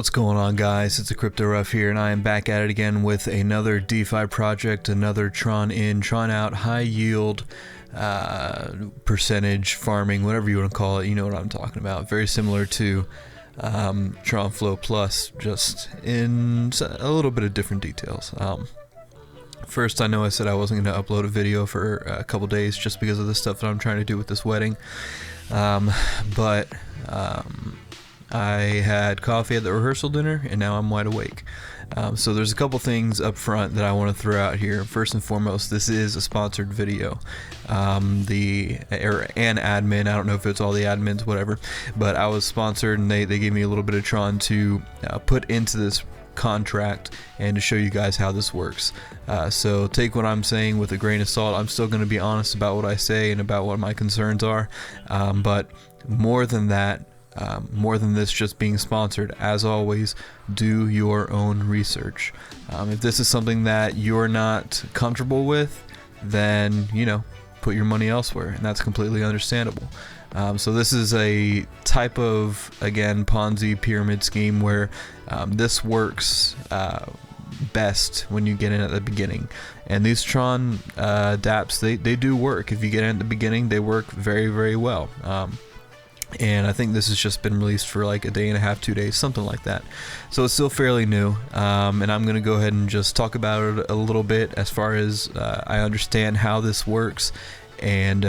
What's going on, guys? It's a Crypto Rough here, and I am back at it again with another DeFi project, another Tron in, Tron out, high yield, percentage farming, whatever you want to call it. You know what I'm talking about. Very similar to Tron Flow Plus, just in a little bit of different details. First, I know I said I wasn't going to upload a video for a couple days just because of the stuff that I'm trying to do with this wedding, but I had coffee at the rehearsal dinner, and now I'm wide awake. So there's a couple things up front that I want to throw out here. First and foremost, this is a sponsored video. An admin, I don't know if it's all the admins, whatever, but I was sponsored, and they gave me a little bit of Tron to put into this contract and to show you guys how this works. So take what I'm saying with a grain of salt. I'm still going to be honest about what I say and about what my concerns are, but more than that, more than this just being sponsored, as always, do your own research. If this is something that you're not comfortable with, then, you know, put your money elsewhere, and that's completely understandable. So this is a type of, again, Ponzi pyramid scheme where this works best when you get in at the beginning. And these Tron dApps, they do work. If you get in at the beginning, they work very, very well. And I think this has just been released for like a day and a half, 2 days, something like that. So it's still fairly new, and I'm going to go ahead and just talk about it a little bit as far as I understand how this works, and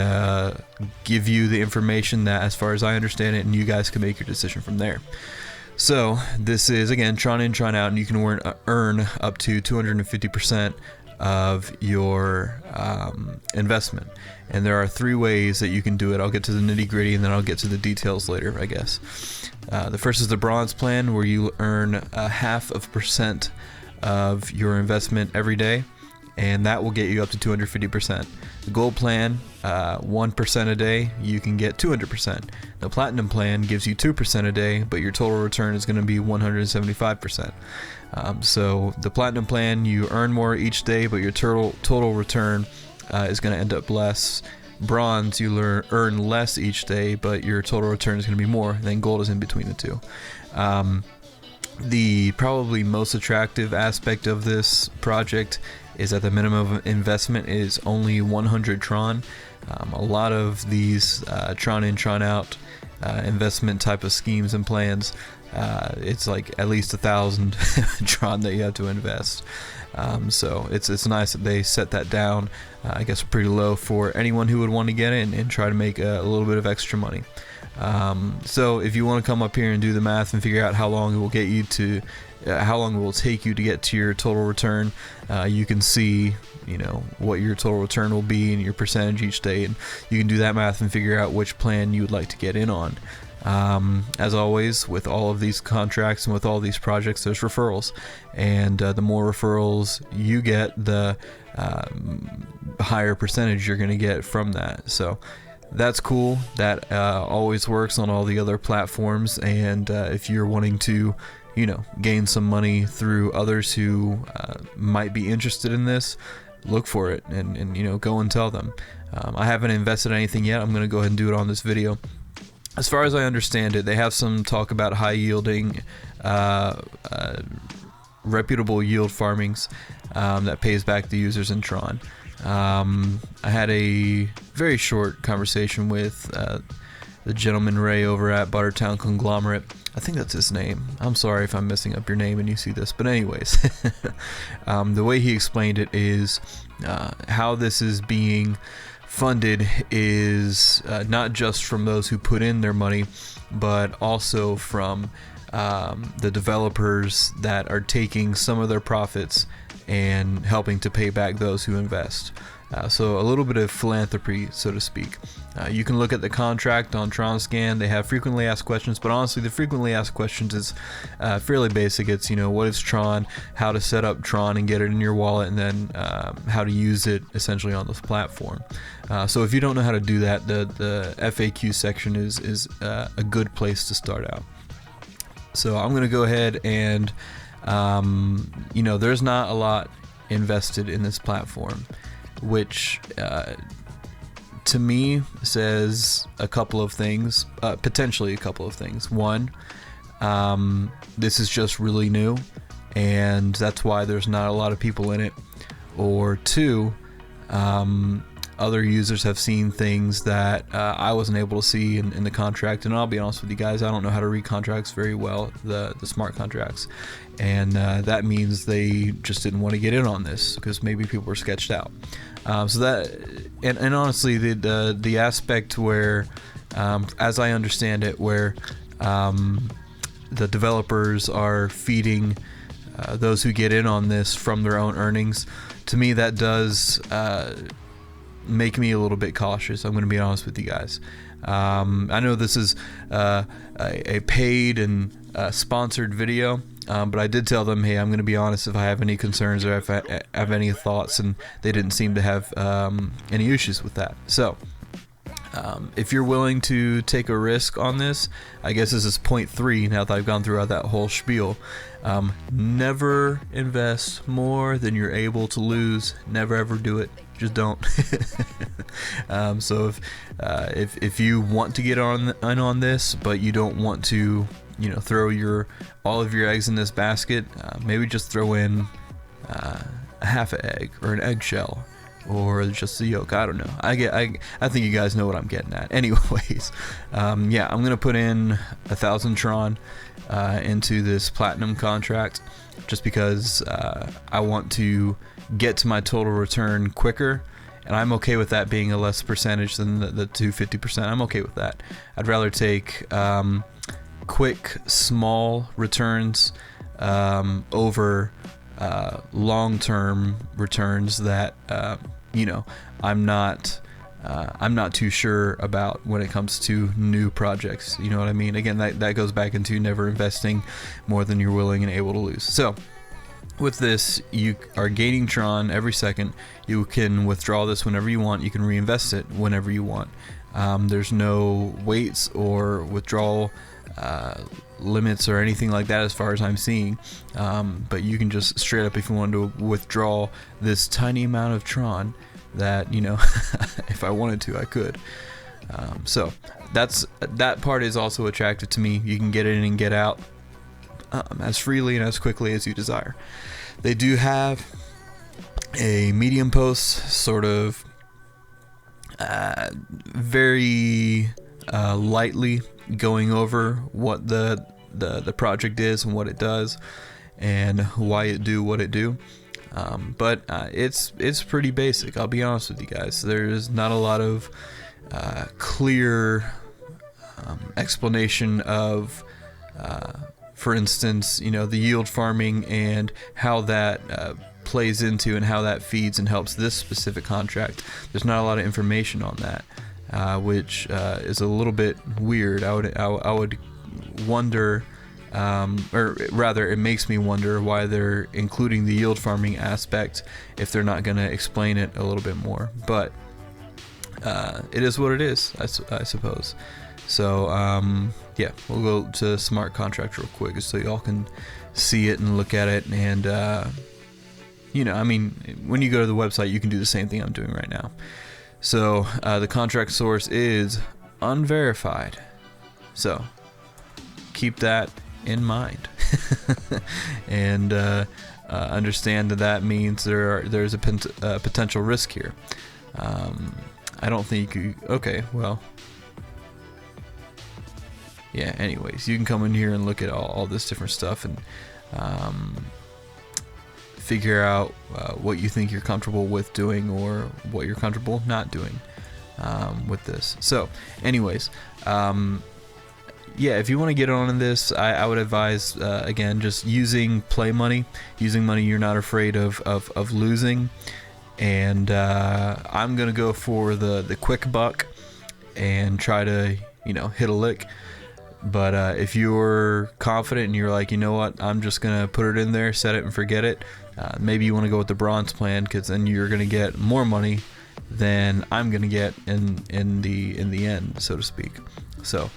give you the information that as far as I understand it, and you guys can make your decision from there. So this is, again, Tron in, Tron out, and you can earn up to 250% of your investment. And there are 3 ways that you can do it. I'll get to the nitty gritty, and then I'll get to the details later, I guess. The first is the bronze plan, where you earn 0.5% of your investment every day, and that will get you up to 250%. The gold plan, 1% a day, you can get 200%. The platinum plan gives you 2% a day, but your total return is going to be 175%. So the platinum plan, you earn more each day, but your total return is going to end up less. Bronze, you earn less each day, but your total return is going to be more. And then gold is in between the two. The probably most attractive aspect of this project is that the minimum investment is only 100 Tron. A lot of these Tron in, Tron out investment type of schemes and plans, it's like at least 1,000 Tron that you have to invest. So it's nice that they set that down, I guess, pretty low for anyone who would want to get in and try to make a little bit of extra money. So if you want to come up here and do the math and figure out how long it will get you to, how long it will take you to get to your total return, you can see, you know, what your total return will be and your percentage each day, and you can do that math and figure out which plan you would like to get in on. As always, with all of these contracts and with all these projects, there's referrals, and the more referrals you get, the higher percentage you're going to get from that. So that's cool. That always works on all the other platforms, and if you're wanting to, you know, gain some money through others who might be interested in this, look for it, and you know, go and tell them. I haven't invested anything yet. I'm going to go ahead and do it on this video. As far as I understand it, they have some talk about high yielding, reputable yield farmings that pays back the users in Tron. I had a very short conversation with the gentleman Ray over at Buttertown Conglomerate. I think that's his name. I'm sorry if I'm messing up your name and you see this, but anyways, the way he explained it is how this is being funded is not just from those who put in their money, but also from the developers that are taking some of their profits and helping to pay back those who invest. So a little bit of philanthropy, so to speak. You can look at the contract on TronScan. They have frequently asked questions, but honestly, the frequently asked questions is fairly basic. It's, you know, what is Tron, how to set up Tron and get it in your wallet, and then how to use it essentially on this platform. So if you don't know how to do that, the FAQ section is a good place to start out. So I'm going to go ahead and, you know, there's not a lot invested in this platform, which to me says a couple of things, potentially a couple of things. One, this is just really new, and that's why there's not a lot of people in it. Or two, other users have seen things that I wasn't able to see in the contract. And I'll be honest with you guys, I don't know how to read contracts very well, the smart contracts, and that means they just didn't want to get in on this because maybe people were sketched out. So that, and honestly, the aspect where, as I understand it, where the developers are feeding those who get in on this from their own earnings, to me that does make me a little bit cautious. I'm going to be honest with you guys. I know this is a paid and sponsored video, but I did tell them, hey, I'm going to be honest if I have any concerns or if I have any thoughts, and they didn't seem to have any issues with that. So if you're willing to take a risk on this, I guess this is point 3 now that I've gone throughout that whole spiel. Never invest more than you're able to lose. Never ever do it. Just don't. So if you want to get on this, but you don't want to, throw all of your eggs in this basket, maybe just throw in a half an egg or an eggshell, or just the yolk. I don't know. I think you guys know what I'm getting at. Anyways, yeah, I'm gonna put in 1,000 Tron into this platinum contract, just because I want to get to my total return quicker, and I'm okay with that being a less percentage than the 250%. I'm okay with that. I'd rather take quick, small returns over long-term returns that I'm not too sure about when it comes to new projects. You know what I mean? Again, that goes back into never investing more than you're willing and able to lose. So with this, you are gaining Tron every second. You can withdraw this whenever you want. You can reinvest it whenever you want. There's no waits or withdrawal limits or anything like that as far as I'm seeing, but you can just straight up, if you want to withdraw this tiny amount of Tron, that if I wanted to, I could. So that part is also attractive to me. You can get in and get out as freely and as quickly as you desire. They do have a medium post, sort of very lightly going over what the project is and what it does and why it do what it do, but it's pretty basic. I'll be honest with you guys. There's not a lot of clear explanation of for instance, the yield farming and how that plays into and how that feeds and helps this specific contract. There's not a lot of information on that, which is a little bit weird. I would wonder, or rather, it makes me wonder why they're including the yield farming aspect if they're not going to explain it a little bit more. But it is what it is, I suppose. So yeah, we'll go to smart contract real quick so y'all can see it and look at it. And I mean, when you go to the website, you can do the same thing I'm doing right now. So the contract source is unverified, so keep that in mind. And understand that means there's a potential risk here. I don't think you, okay, well, yeah, anyways, you can come in here and look at all this different stuff and figure out what you think you're comfortable with doing or what you're comfortable not doing with this. So anyways, yeah, if you want to get on this, I would advise, again, just using play money, using money you're not afraid of losing. And I'm going to go for the quick buck and try to, hit a lick. But if you're confident and you're like, you know what, I'm just going to put it in there, set it and forget it, maybe you want to go with the bronze plan, because then you're going to get more money than I'm going to get in the end, so to speak. So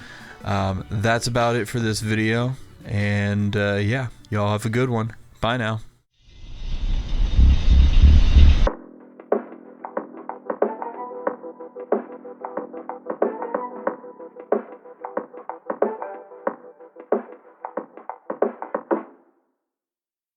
that's about it for this video. And yeah, y'all have a good one. Bye now.